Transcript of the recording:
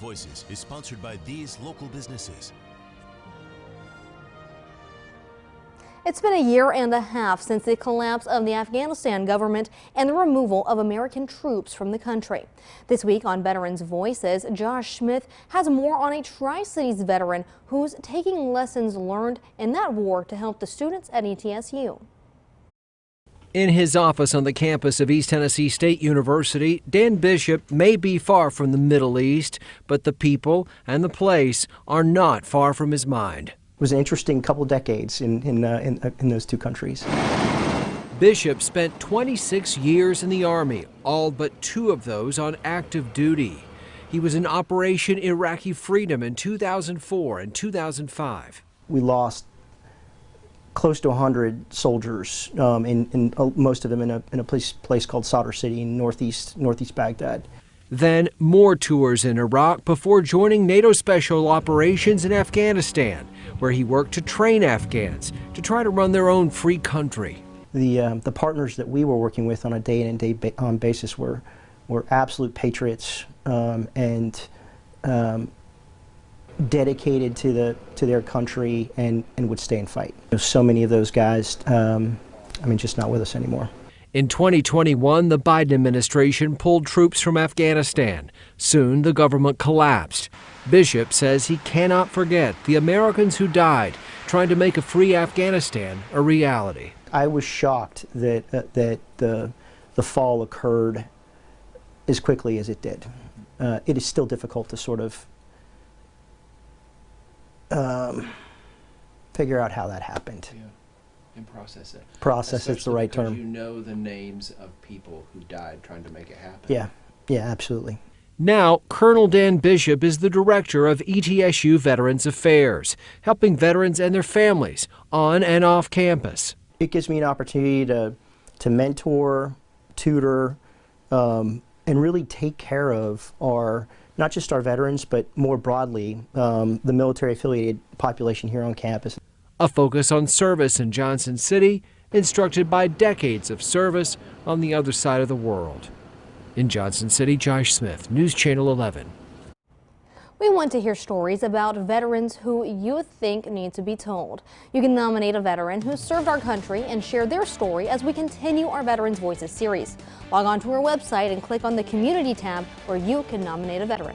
Voices is sponsored by these local businesses. It's been a year and a half since the collapse of the Afghanistan government and the removal of American troops from the country. This week on Veterans Voices, Josh Smith has more on a Tri-Cities veteran who's taking lessons learned in that war to help the students at ETSU. In his office on the campus of East Tennessee State University, Dan Bishop may be far from the Middle East, but the people and the place are not far from his mind. It was an interesting couple decades in those two countries. Bishop spent 26 years in the Army, all but 2 of those on active duty. He was in Operation Iraqi Freedom in 2004 and 2005. We lost close to 100 soldiers, most of them in a place called Sadr City in northeast Baghdad. Then more tours in Iraq before joining NATO Special Operations in Afghanistan, where he worked to train Afghans to try to run their own free country. The partners that we were working with on a day-in and day-on basis were absolute patriots and dedicated to their country and would stay and fight. So many of those guys, just not with us anymore. In 2021, the Biden administration pulled troops from Afghanistan. Soon, the government collapsed. Bishop says he cannot forget the Americans who died trying to make a free Afghanistan a reality. I was shocked that the fall occurred as quickly as it did. It is still difficult to sort of figure out how that happened. Yeah. And process it. Process is the right term. You know the names of people who died trying to make it happen. Yeah, absolutely. Now, Colonel Dan Bishop is the director of ETSU Veterans Affairs, helping veterans and their families on and off campus. It gives me an opportunity to mentor, tutor, and really take care of not just our veterans, but more broadly, the military-affiliated population here on campus. A focus on service in Johnson City, instructed by decades of service on the other side of the world. In Johnson City, Josh Smith, News Channel 11. We want to hear stories about veterans who you think need to be told. You can nominate a veteran who served our country and share their story as we continue our Veterans Voices series. Log on to our website and click on the Community tab where you can nominate a veteran.